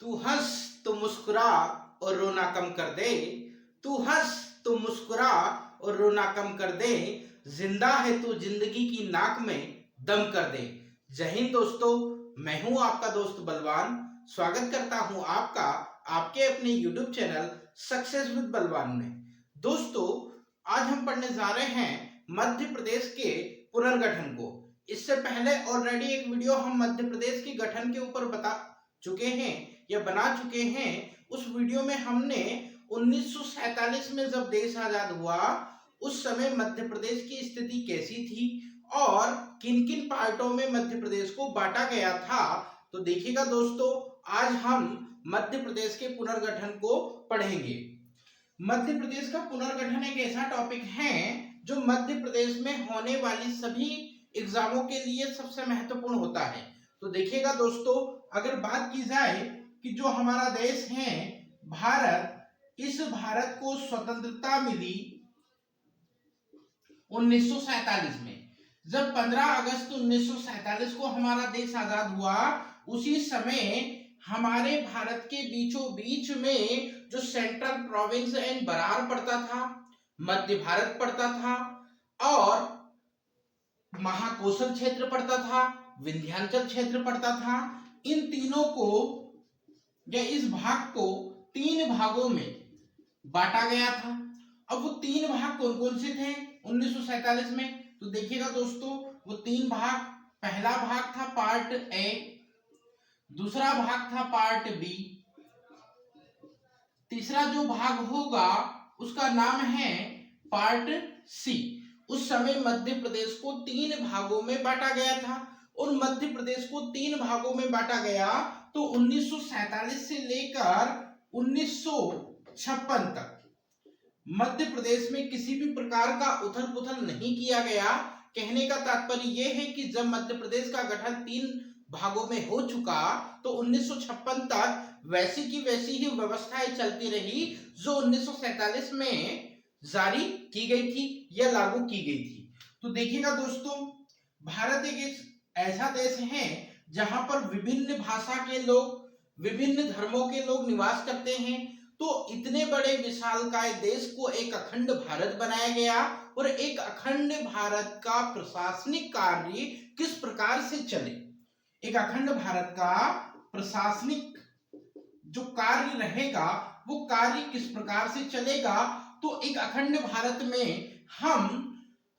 तू हंस तो मुस्कुरा और रोना कम कर दे। तू हंस तो मुस्कुरा और रोना कम कर दे। जिंदा है तू जिंदगी की नाक में दम कर दे। जय हिंद दोस्तों, मैं हूं आपका दोस्त बलवान। स्वागत करता हूं आपका आपके अपने YouTube चैनल सक्सेस विद बलवान में। दोस्तों, आज हम पढ़ने जा रहे हैं मध्य प्रदेश के पुनर्गठन को। इससे पहले ऑलरेडी एक वीडियो हम मध्य प्रदेश के गठन के ऊपर बता चुके हैं या बना चुके हैं। उस वीडियो में हमने 1947 में जब देश आजाद हुआ उस समय मध्य प्रदेश की स्थिति कैसी थी और किन किन पार्टों में मध्य प्रदेश को बांटा गया था। तो देखिएगा दोस्तों, आज हम मध्य प्रदेश के पुनर्गठन को पढ़ेंगे। मध्य प्रदेश का पुनर्गठन एक ऐसा टॉपिक है जो मध्य प्रदेश में होने वाली सभी एग्जामों के लिए सबसे महत्वपूर्ण होता है। तो देखिएगा दोस्तों, अगर बात की जाए कि जो हमारा देश है भारत, इस भारत को स्वतंत्रता मिली 1947 में। जब 15 अगस्त 1947 को हमारा देश आजाद हुआ, उसी समय हमारे भारत के बीचों बीच में जो सेंट्रल प्रोविंस एंड बरार पड़ता था, मध्य भारत पड़ता था और महाकोशल क्षेत्र पड़ता था, विंध्याचल क्षेत्र पड़ता था। इन तीनों को या इस भाग को 3 भागों में बांटा गया था। अब वो 3 भाग कौन कौन से थे 1947 में? तो देखिएगा दोस्तों, वो 3 भाग, पहला भाग था पार्ट ए, दूसरा भाग था पार्ट बी, तीसरा जो भाग होगा उसका नाम है पार्ट सी। उस समय मध्य प्रदेश को 3 भागों में बांटा गया था और मध्य प्रदेश को 3 भागों में बांटा गया तो 1947 से लेकर 1956 तक मध्य प्रदेश में किसी भी प्रकार का उथल पुथल नहीं किया गया। कहने का तात्पर्य यह है कि जब मध्य प्रदेश का गठन 3 भागों में हो चुका तो 1956 तक वैसी की वैसी ही व्यवस्थाएं चलती रही जो 1947 में जारी की गई थी या लागू की गई थी। तो देखिएगा दोस्तों, भारत एक ऐसा देश है जहां पर विभिन्न भाषा के लोग, विभिन्न धर्मों के लोग निवास करते हैं। तो इतने बड़े विशालकाय देश को एक अखंड भारत बनाया गया और एक अखंड भारत का प्रशासनिक कार्य किस प्रकार से चले, एक अखंड भारत का प्रशासनिक जो कार्य रहेगा वो कार्य किस प्रकार से चलेगा। तो एक अखंड भारत में हम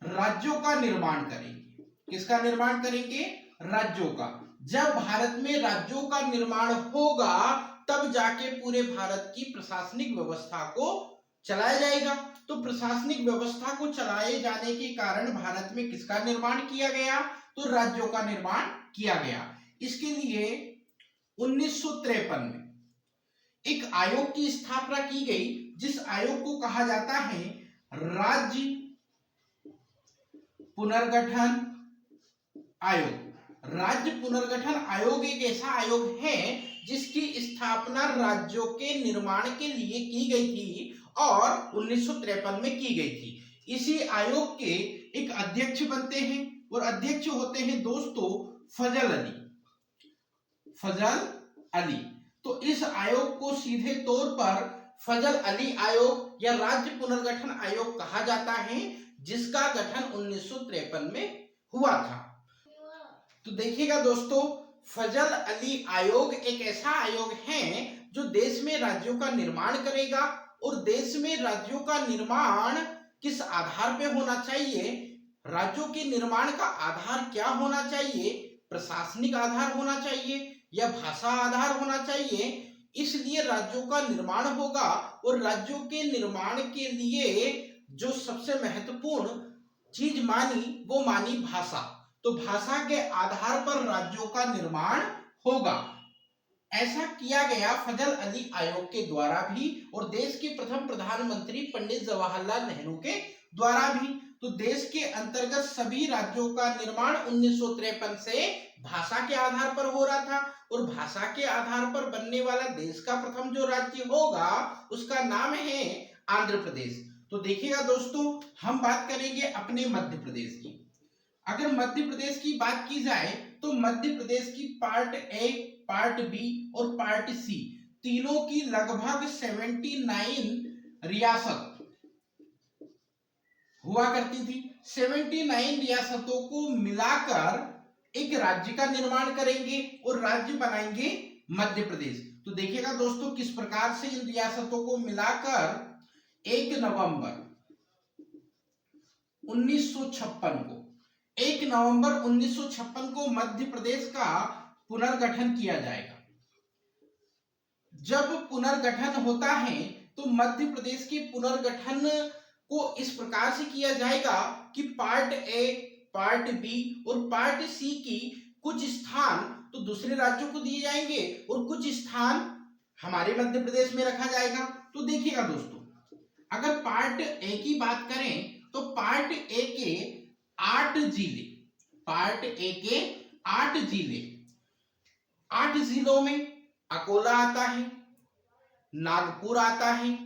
राज्यों का निर्माण करेंगे। किसका निर्माण करेंगे? राज्यों का। जब भारत में राज्यों का निर्माण होगा तब जाके पूरे भारत की प्रशासनिक व्यवस्था को चलाया जाएगा। तो प्रशासनिक व्यवस्था को चलाए जाने के कारण भारत में किसका निर्माण किया गया? तो राज्यों का निर्माण किया गया। इसके लिए 1953 में एक आयोग की स्थापना की गई जिस आयोग को कहा जाता है राज्य पुनर्गठन आयोग। राज्य पुनर्गठन आयोग एक ऐसा आयोग है जिसकी स्थापना राज्यों के निर्माण के लिए की गई थी और 1953 में की गई थी। इसी आयोग के एक अध्यक्ष बनते हैं और अध्यक्ष होते हैं दोस्तों फजल अली। फजल अली। तो इस आयोग को सीधे तौर पर फजल अली आयोग या राज्य पुनर्गठन आयोग कहा जाता है, जिसका गठन 1953 में हुआ था। तो देखिएगा दोस्तों, फजल अली आयोग एक ऐसा आयोग है जो देश में राज्यों का निर्माण करेगा। और देश में राज्यों का निर्माण किस आधार पे होना चाहिए? राज्यों के निर्माण का आधार क्या होना चाहिए? प्रशासनिक आधार होना चाहिए या भाषा आधार होना चाहिए। इसलिए राज्यों का निर्माण होगा और राज्यों के निर्माण के लिए जो सबसे महत्वपूर्ण चीज मानी वो मानी भाषा। तो भाषा के आधार पर राज्यों का निर्माण होगा। ऐसा किया गया फजल अली आयोग के द्वारा भी और देश के प्रथम प्रधानमंत्री पंडित जवाहरलाल नेहरू के द्वारा भी। तो देश के अंतर्गत सभी राज्यों का निर्माण 1953 से भाषा के आधार पर हो रहा था और भाषा के आधार पर बनने वाला देश का प्रथम जो राज्य होगा उसका नाम है आंध्र प्रदेश। तो देखिएगा दोस्तों, हम बात करेंगे अपने मध्य प्रदेश की। अगर मध्य प्रदेश की बात की जाए तो मध्य प्रदेश की पार्ट ए, पार्ट बी और पार्ट सी तीनों की लगभग 79 रियासत हुआ करती थी। 79 रियासतों को मिलाकर एक राज्य का निर्माण करेंगे और राज्य बनाएंगे मध्य प्रदेश। तो देखिएगा दोस्तों किस प्रकार से इन रियासतों को मिलाकर 1 नवंबर 1956 को मध्य प्रदेश का पुनर्गठन किया जाएगा। जब पुनर्गठन होता है तो मध्य प्रदेश के पुनर्गठन को इस प्रकार से किया जाएगा कि पार्ट ए, पार्ट बी और पार्ट सी की कुछ स्थान तो दूसरे राज्यों को दिए जाएंगे और कुछ स्थान हमारे मध्य प्रदेश में रखा जाएगा। तो देखिएगा दोस्तों, अगर पार्ट ए की बात करें तो पार्ट ए के 8 जिले, पार्ट ए के 8 जिले, 8 जिलों में अकोला आता है, नागपुर आता है,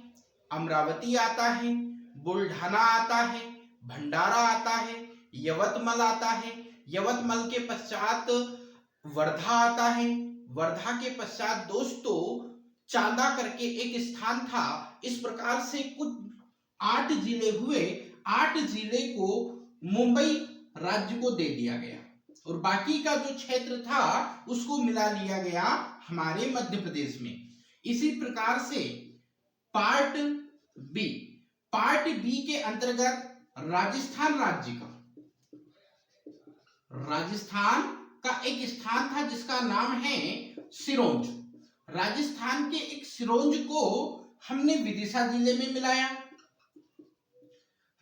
अमरावती आता है, बुल्ढाना आता है, भंडारा आता है, यवतमाल आता है, यवतमाल के पश्चात वर्धा आता है, वर्धा के पश्चात दोस्तों चांदा करके एक स्थान था। इस प्रकार से कुछ 8 जिले हुए। 8 जिले को मुंबई राज्य को दे दिया गया और बाकी का जो क्षेत्र था उसको मिला लिया गया हमारे मध्य प्रदेश में। इसी प्रकार से पार्ट बी, पार्ट बी के अंतर्गत राजस्थान राज्य का, राजस्थान का एक स्थान था जिसका नाम है सिरोंज। राजस्थान के एक सिरोंज को हमने विदिशा जिले में मिलाया।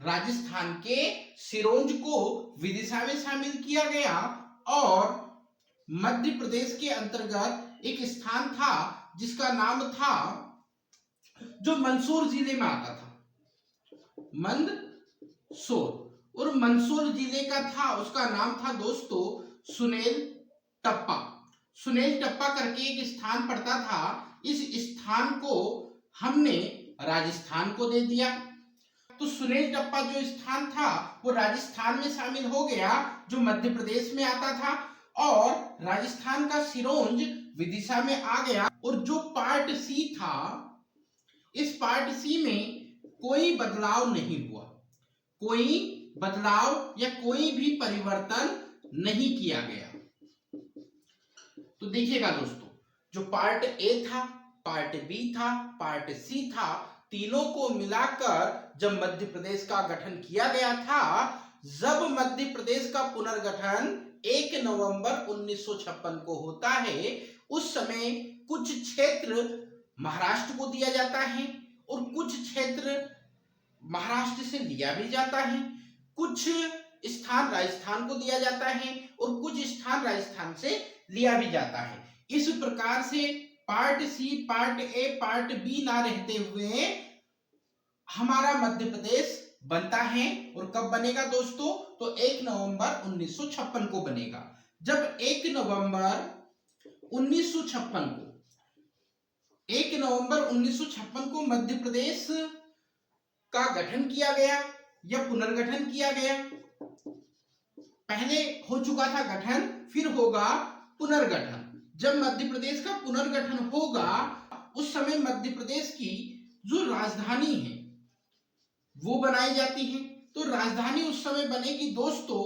राजस्थान के सिरोंज को विदिशा में शामिल किया गया और मध्य प्रदेश के अंतर्गत एक स्थान था जिसका नाम था, जो मंदसौर जिले में आता था, मंदसौर, और मंदसौर जिले का था, उसका नाम था दोस्तों सुनेल टप्पा। सुनेल टप्पा करके एक स्थान पड़ता था। इस स्थान को हमने राजस्थान को दे दिया। तो सुनेल टप्पा जो स्थान था वो राजस्थान में शामिल हो गया जो मध्य प्रदेश में आता था, और राजस्थान का सिरोंज विदिशा में आ गया। और जो पार्ट सी था, इस पार्ट सी में कोई बदलाव नहीं हुआ, कोई बदलाव या कोई भी परिवर्तन नहीं किया गया। तो देखिएगा दोस्तों, जो पार्ट ए था, पार्ट बी था, पार्ट सी था, तीनों को मिलाकर जब मध्य प्रदेश का गठन किया गया था, जब मध्य प्रदेश का पुनर्गठन 1 नवंबर 1956 को होता है, उस समय कुछ क्षेत्र महाराष्ट्र को दिया जाता है और कुछ क्षेत्र महाराष्ट्र से लिया भी जाता है, कुछ स्थान राजस्थान को दिया जाता है और कुछ स्थान राजस्थान से लिया भी जाता है। इस प्रकार से part C, part A, part B ना रहते हुए हमारा मध्य प्रदेश बनता है। और कब बनेगा दोस्तों? तो 1 नवंबर 1956 को बनेगा। जब 1 नवंबर 1956 को मध्य प्रदेश का गठन किया गया या पुनर्गठन किया गया, पहले हो चुका था गठन, फिर होगा पुनर्गठन। जब मध्य प्रदेश का पुनर्गठन होगा उस समय मध्य प्रदेश की जो राजधानी है वो बनाई जाती है। तो राजधानी उस समय बनेगी दोस्तों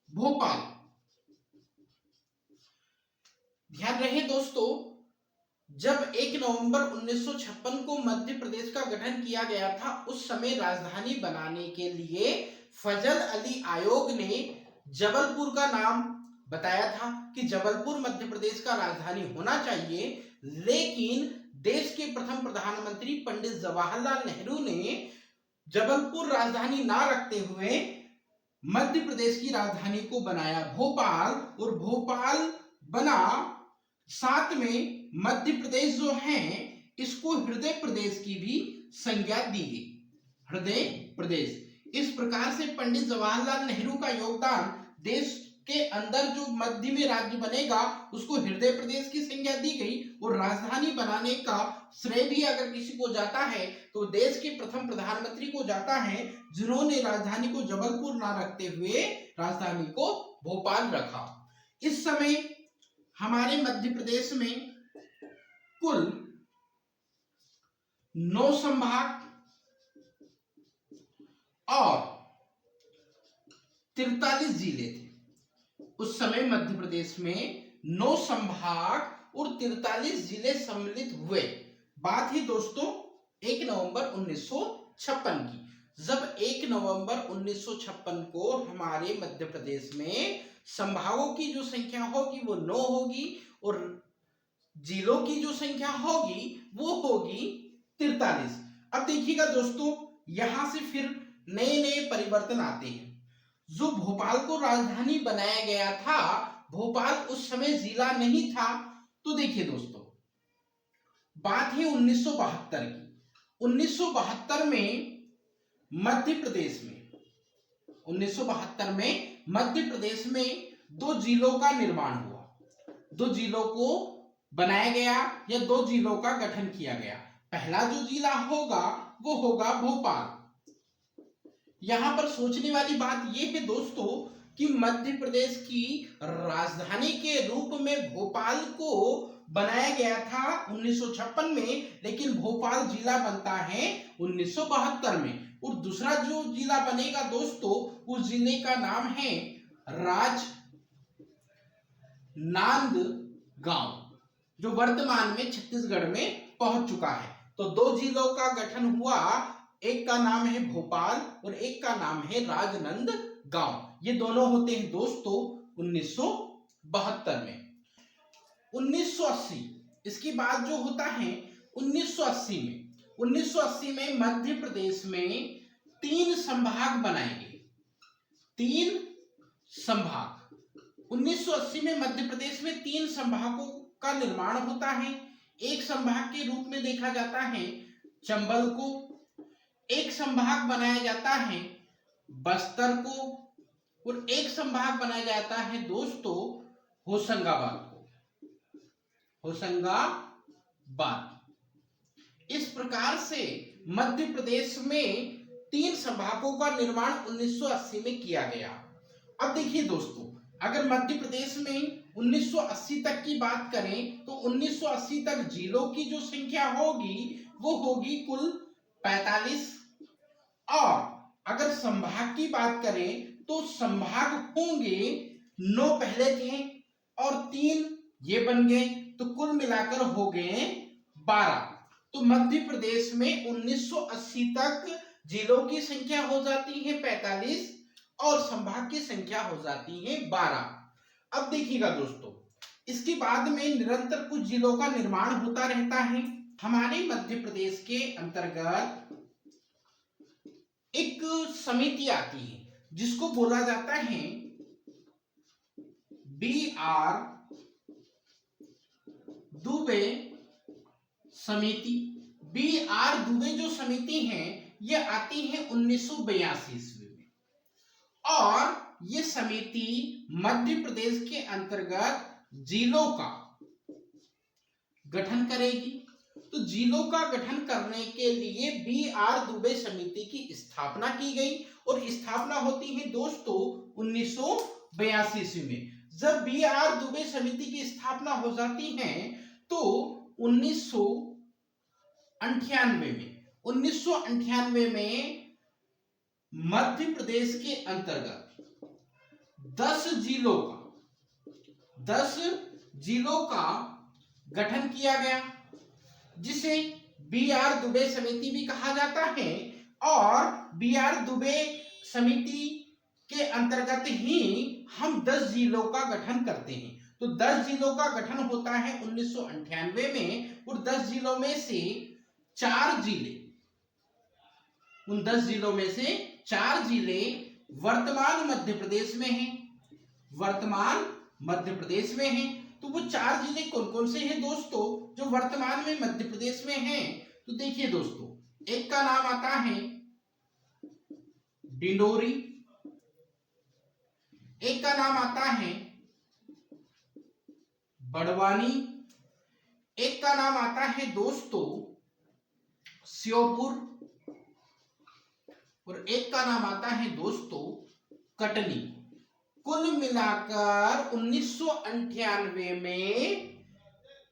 भोपाल। ध्यान रहे दोस्तों, जब 1 नवंबर 1956 को मध्य प्रदेश का गठन किया गया था, उस समय राजधानी बनाने के लिए फजल अली आयोग ने जबलपुर का नाम बताया था कि जबलपुर मध्य प्रदेश का राजधानी होना चाहिए। लेकिन देश के प्रथम प्रधानमंत्री पंडित जवाहरलाल नेहरू ने जबलपुर राजधानी ना रखते हुए मध्य प्रदेश की राजधानी को बनाया भोपाल, और भोपाल बना। साथ में मध्य प्रदेश जो है इसको हृदय प्रदेश की भी संज्ञा दी गई, हृदय प्रदेश। इस प्रकार से पंडित जवाहरलाल नेहरू का योगदान, देश के अंदर जो मध्य में राज्य बनेगा उसको हृदय प्रदेश की संज्ञा दी गई। और राजधानी बनाने का श्रेय भी अगर किसी को जाता है तो देश के प्रथम प्रधानमंत्री को जाता है, जिन्होंने राजधानी को जबलपुर ना रखते हुए राजधानी को भोपाल रखा। इस समय हमारे मध्य प्रदेश में कुल 9 संभाग और 43 जिले थे। उस समय मध्य प्रदेश में 9 संभाग और 43 जिले सम्मिलित हुए। बात है दोस्तों 1 नवंबर 1956 की, जब 1 नवंबर 1956 को हमारे मध्य प्रदेश में संभागों की जो संख्या होगी वो 9 होगी और जिलों की जो संख्या होगी वो होगी 43। अब देखिएगा दोस्तों, यहां से फिर नए नए परिवर्तन आते हैं। जो भोपाल को राजधानी बनाया गया था, भोपाल उस समय जिला नहीं था। तो देखिए दोस्तों, बात है 1972 की। 1972 में मध्य प्रदेश में 1972 में मध्य प्रदेश में 2 जिलों का निर्माण हुआ। 2 जिलों को बनाया गया या 2 जिलों का गठन किया गया। पहला जो जिला होगा वो होगा भोपाल। यहां पर सोचने वाली बात यह है दोस्तों कि मध्य प्रदेश की राजधानी के रूप में भोपाल को बनाया गया था 1956 में, लेकिन भोपाल जिला बनता है 1972 में। और दूसरा जो जिला बनेगा दोस्तों, उस जिले का नाम है राजनांदगांव, जो वर्तमान में छत्तीसगढ़ में पहुंच चुका है। तो 2 जिलों का गठन हुआ, एक का नाम है भोपाल और एक का नाम है राजनांदगांव। ये दोनों होते हैं दोस्तों 1972 में। 1980 इसके बाद जो होता है 1980 में मध्य प्रदेश में 3 संभाग बनाए गए। 3 संभाग 1980 में मध्य प्रदेश में 3 संभागों का निर्माण होता है। एक संभाग के रूप में देखा जाता है चंबल को, एक संभाग बनाया जाता है बस्तर को और एक संभाग बनाया जाता है दोस्तों होशंगाबाद को। होशंगाबाद। इस प्रकार से मध्य प्रदेश में 3 संभागों का निर्माण 1980 में किया गया। अब देखिए दोस्तों, अगर मध्य प्रदेश में 1980 तक की बात करें तो 1980 तक जिलों की जो संख्या होगी वो होगी कुल 45। और अगर संभाग की बात करें तो संभाग होंगे 9 पहले थे और 3 ये बन गए, तो कुल मिलाकर हो गए 12। तो मध्य प्रदेश में 1980 तक जिलों की संख्या हो जाती है 45 और संभाग की संख्या हो जाती है 12। अब देखिएगा दोस्तों, इसके बाद में निरंतर कुछ जिलों का निर्माण होता रहता है। हमारे मध्य प्रदेश के अंतर्गत एक समिति आती है जिसको बोला जाता है BR दुबे समिति। BR दुबे जो समिति है ये आती है 1982 ईस्वी में और ये समिति मध्य प्रदेश के अंतर्गत जिलों का गठन करेगी। तो जिलों का गठन करने के लिए BR दुबे समिति की स्थापना की गई और स्थापना होती है दोस्तों 1982 ईस्वी में। जब BR दुबे समिति की स्थापना हो जाती है तो 1998 में मध्य प्रदेश के अंतर्गत 10 जिलों का गठन किया गया, जिसे BR दुबे समिति भी कहा जाता है। और BR दुबे समिति के अंतर्गत ही हम 10 जिलों का गठन करते हैं। तो 10 जिलों का गठन होता है 1998 में और 10 जिलों में से 4 जिले, उन 10 जिलों में से 4 जिले वर्तमान मध्य प्रदेश में हैं। तो वो 4 जिले कौन कौन से हैं दोस्तों जो वर्तमान में मध्य प्रदेश में हैं? तो देखिए दोस्तों, एक का नाम आता है डिंडोरी, एक का नाम आता है बड़वानी, एक का नाम आता है दोस्तों श्योपुर और एक का नाम आता है दोस्तों कटनी। कुल मिलाकर 1998 में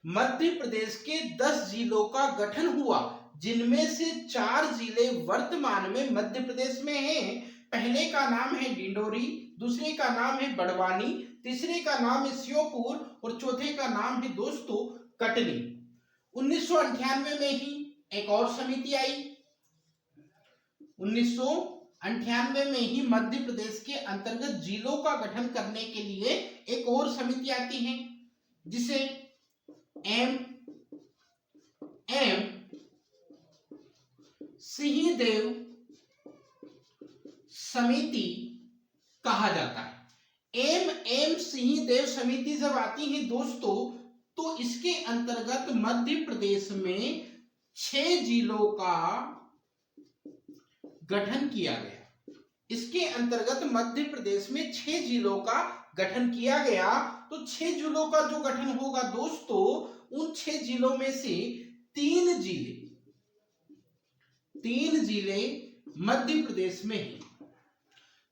मध्य प्रदेश के 10 जिलों का गठन हुआ, जिनमें से 4 जिले वर्तमान में मध्य प्रदेश में हैं। पहले का नाम है डिंडोरी, दूसरे का नाम है बड़वानी, तीसरे का नाम है श्योपुर और चौथे का नाम है दोस्तों कटनी। 1998 में ही एक और समिति आई। 1998 में ही मध्य प्रदेश के अंतर्गत जिलों का गठन करने के लिए एक और समिति आती है, जिसे एम सिंहदेव समिति कहा जाता है। एम सिंहदेव समिति जब आती है दोस्तों, तो इसके अंतर्गत मध्य प्रदेश में 6 जिलों का गठन किया गया। इसके अंतर्गत मध्य प्रदेश में 6 जिलों का गठन किया गया। तो 6 जिलों का जो गठन होगा दोस्तों, उन 6 जिलों में से 3 जिले मध्य प्रदेश में हैं।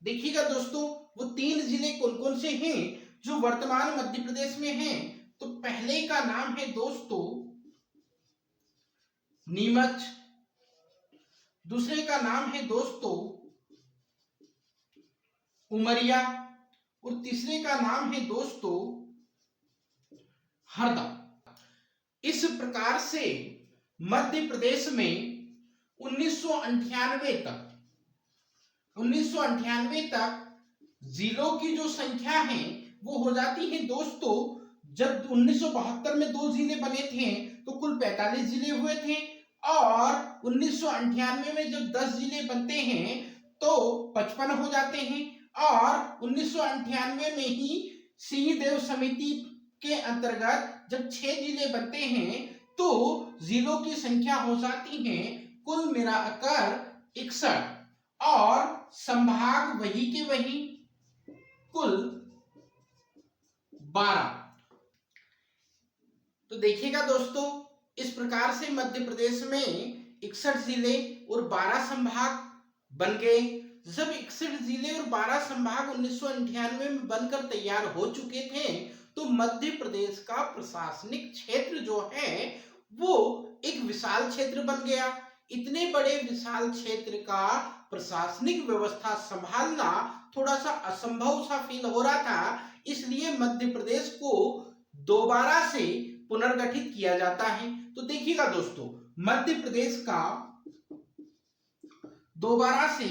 देखिएगा दोस्तों, वो 3 जिले कौन कौन से हैं जो वर्तमान मध्य प्रदेश में हैं। तो पहले का नाम है दोस्तों नीमच, दूसरे का नाम है दोस्तों उमरिया और तीसरे का नाम है दोस्तों हरदा। इस प्रकार से मध्य प्रदेश में 1998 तक जिलों की जो संख्या है वो हो जाती है दोस्तों। जब 1972 में 2 जिले बने थे तो कुल 45 जिले हुए थे, और 1998 में जब 10 जिले बनते हैं तो 55 हो जाते हैं, और 1998 में ही सिंहदेव समिति के अंतर्गत जब 6 जिले बनते हैं तो जिलों की संख्या हो जाती है कुल मिलाकर 61, और संभाग वही के वही कुल 12। तो देखिएगा दोस्तों, इस प्रकार से मध्य प्रदेश में 61 जिले और 12 संभाग बन गए। जब 61 जिले और 12 संभाग 1998 में बनकर तैयार हो चुके थे, तो मध्य प्रदेश का प्रशासनिक क्षेत्र जो है वो एक विशाल क्षेत्र बन गया। इतने बड़े विशाल क्षेत्र का प्रशासनिक व्यवस्था संभालना थोड़ा सा असंभव सा फील हो रहा था, इसलिए मध्य प्रदेश को दोबारा से पुनर्गठित किया जाता है। तो देखिएगा दोस्तों, मध्य प्रदेश का दोबारा से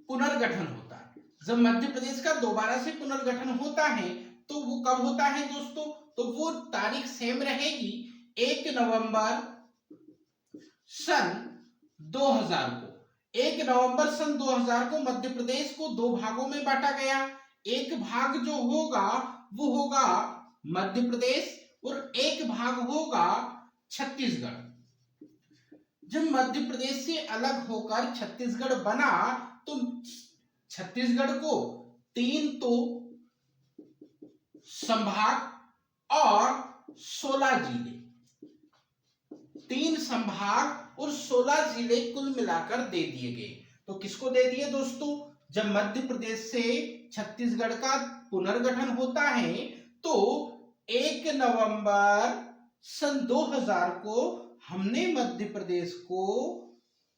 पुनर्गठन होता है। जब मध्य प्रदेश का दोबारा से पुनर्गठन होता है तो वो कब होता है दोस्तों? तो वो तारीख सेम रहेगी 1 नवंबर सन 2000 को। 1 नवंबर सन 2000 को मध्य प्रदेश को 2 भागों में बांटा गया। एक भाग जो होगा वो होगा मध्य प्रदेश और एक भाग होगा छत्तीसगढ़। जब मध्य प्रदेश से अलग होकर छत्तीसगढ़ बना तो छत्तीसगढ़ को 3 तो संभाग और 16 जिले, 3 संभाग और 16 जिले कुल मिलाकर दे दिए गए। तो किसको दे दिए दोस्तों? जब मध्य प्रदेश से छत्तीसगढ़ का पुनर्गठन होता है तो 1 नवंबर सन 2000 को हमने मध्य प्रदेश को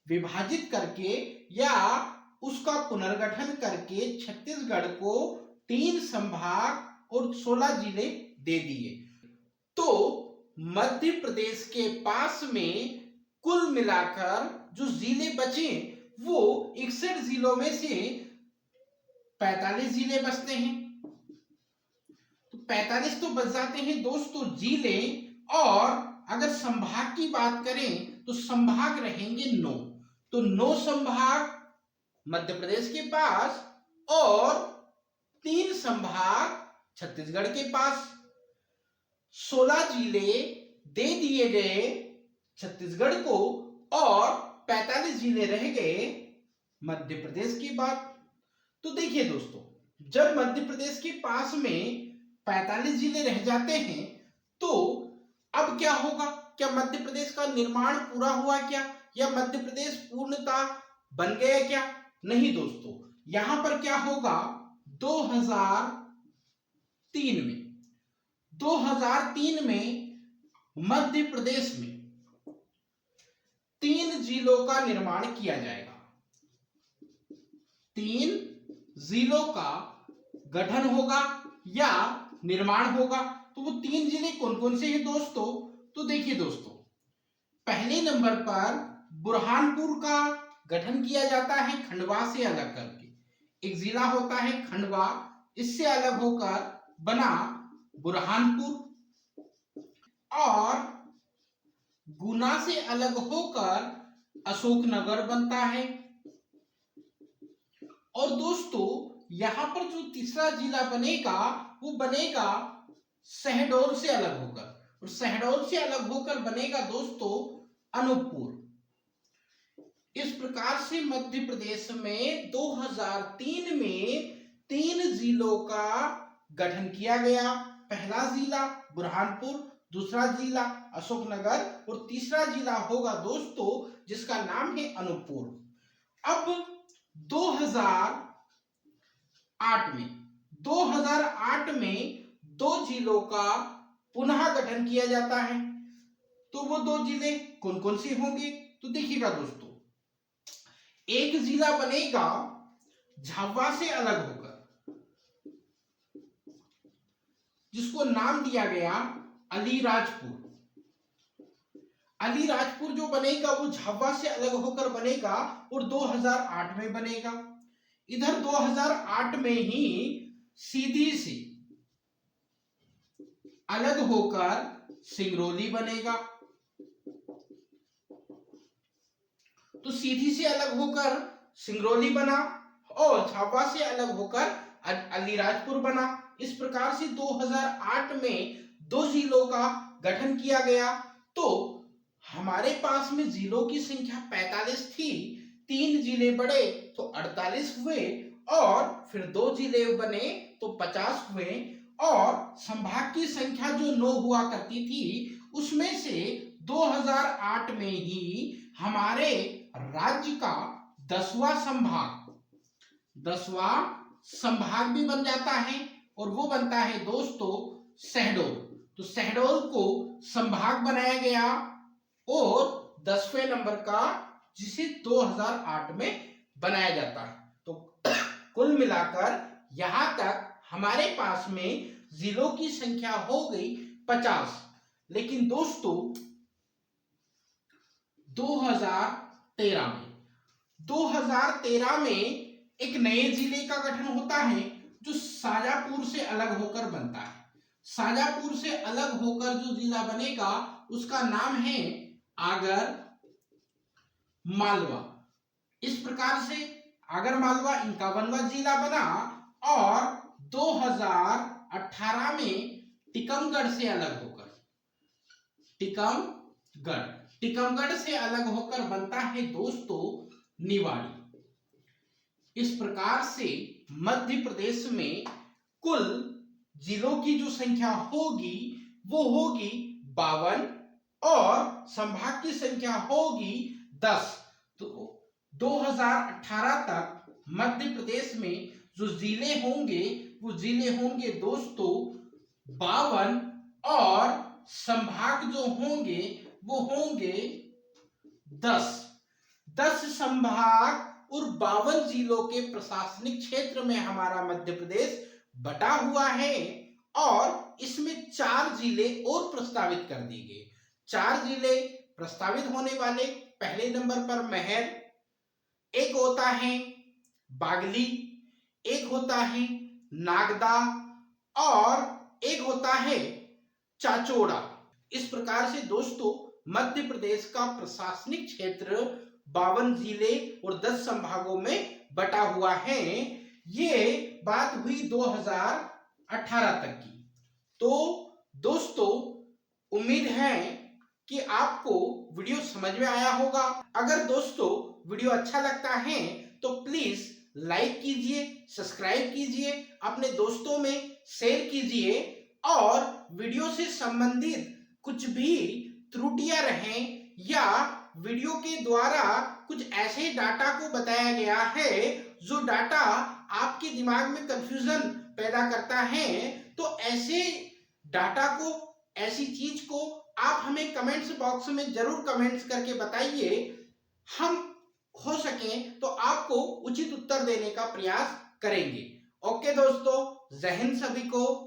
विभाजित करके या उसका पुनर्गठन करके छत्तीसगढ़ को 3 संभाग और 16 जिले दे दिए। तो मध्य प्रदेश के पास में कुल मिलाकर जो जिले बचे वो 61 जिलों में से 45 जिले बचते हैं। तो 45 तो बच जाते हैं दोस्तों जिले, और अगर संभाग की बात करें तो संभाग रहेंगे 9। तो 9 संभाग मध्य प्रदेश के पास और 3 संभाग छत्तीसगढ़ के पास। 16 जिले दे दिए गए छत्तीसगढ़ को और 45 जिले रह गए मध्य प्रदेश की बात। तो देखिए दोस्तों, जब मध्य प्रदेश के पास में 45 जिले रह जाते हैं तो अब क्या होगा? क्या मध्य प्रदेश का निर्माण पूरा हुआ क्या, या मध्य प्रदेश पूर्णता बन गया क्या? नहीं दोस्तों, यहां पर क्या होगा? 2003 में मध्य प्रदेश में 3 जिलों का निर्माण किया जाएगा। 3 जिलों का गठन होगा या निर्माण होगा। तो वो 3 जिले कौन कौन से हैं दोस्तों? तो देखिए दोस्तों, पहले नंबर पर बुरहानपुर का गठन किया जाता है खंडवा से अलग करके। एक जिला होता है खंडवा, इससे अलग होकर बना बुरहानपुर। और गुना से अलग होकर अशोकनगर बनता है। और दोस्तों यहां पर जो तीसरा जिला बनेगा वो बनेगा शहडोल से अलग होकर, और शहडोल से अलग होकर बनेगा दोस्तों अनूपपुर। इस प्रकार से मध्य प्रदेश में 2003 में 3 जिलों का गठन किया गया। पहला जिला बुरहानपुर, दूसरा जिला अशोकनगर और तीसरा जिला होगा दोस्तों जिसका नाम है अनूपपुर। अब 2008 में 2 जिलों का पुनः गठन किया जाता है। तो वो 2 जिले कौन कौन से होंगे? तो देखिएगा दोस्तों, एक जिला बनेगा झाबुआ से अलग होकर, जिसको नाम दिया गया अलीराजपुर। अलीराजपुर जो बनेगा वो झाबुआ से अलग होकर बनेगा और 2008 में बनेगा। इधर 2008 में ही सीधी से अलग होकर सिंगरौली बनेगा। तो सीधी से अलग होकर सिंगरौली बना और झाबुआ से अलग होकर अलीराजपुर बना। इस प्रकार से 2008 में 2 जिलों का गठन किया गया। तो हमारे पास में जिलों की संख्या 45 थी, 3 जिले बढ़े तो 48 हुए और फिर 2 जिले बने तो 50 हुए। और संभाग की संख्या जो 9 हुआ करती थी उसमें से 2008 में ही हमारे राज्य का 10वां संभाग भी बन जाता है और वो बनता है दोस्तों शहडोल। तो शहडोल को संभाग बनाया गया और 10वें नंबर का, जिसे 2008 में बनाया जाता है। तो कुल मिलाकर यहां तक हमारे पास में जिलों की संख्या हो गई 50। लेकिन दोस्तों 2013 में एक नए जिले का गठन होता है जो शाजापुर से अलग होकर बनता है। शाजापुर से अलग होकर जो जिला बनेगा उसका नाम है आगर मालवा। इस प्रकार से आगर मालवा 51वां जिला बना और 2018 में टीकमगढ़ से अलग होकर टीकमगढ़ से अलग होकर बनता है दोस्तों निवाड़ी। इस प्रकार से मध्य प्रदेश में कुल जिलों की जो संख्या होगी वो होगी 52 और संभाग की संख्या होगी 10। तो 2018 तक मध्य प्रदेश में जो जिले होंगे वो जिले होंगे दोस्तों 52 और संभाग जो होंगे वो होंगे 10 संभाग और 52 जिलों के प्रशासनिक क्षेत्र में हमारा मध्य प्रदेश बटा हुआ है। और इसमें 4 जिले और प्रस्तावित कर दिए गए। 4 जिले प्रस्तावित होने वाले, पहले नंबर पर महर, एक होता है बागली, एक होता है नागदा और एक होता है चाचोड़ा। इस प्रकार से दोस्तों मध्य प्रदेश का प्रशासनिक क्षेत्र 52 जिले और 10 संभागों में बटा हुआ है। ये बात हुई 2018 तक की। तो दोस्तों उम्मीद है कि आपको वीडियो समझ में आया होगा। अगर दोस्तों वीडियो अच्छा लगता है तो प्लीज लाइक कीजिए, सब्सक्राइब कीजिए, अपने दोस्तों में शेयर कीजिए और वीडियो से संबंधित कुछ भी त्रुटियां रहें या वीडियो के द्वारा कुछ ऐसे डाटा को बताया गया है जो डाटा आपके दिमाग में कंफ्यूजन पैदा करता है, तो ऐसे डाटा को ऐसी चीज को आप हमें कमेंट्स बॉक्स में जरूर कमेंट्स करके बताइए। हम हो सके तो आपको उचित उत्तर देने का प्रयास करेंगे। ओके दोस्तों, जय हिंद सभी को।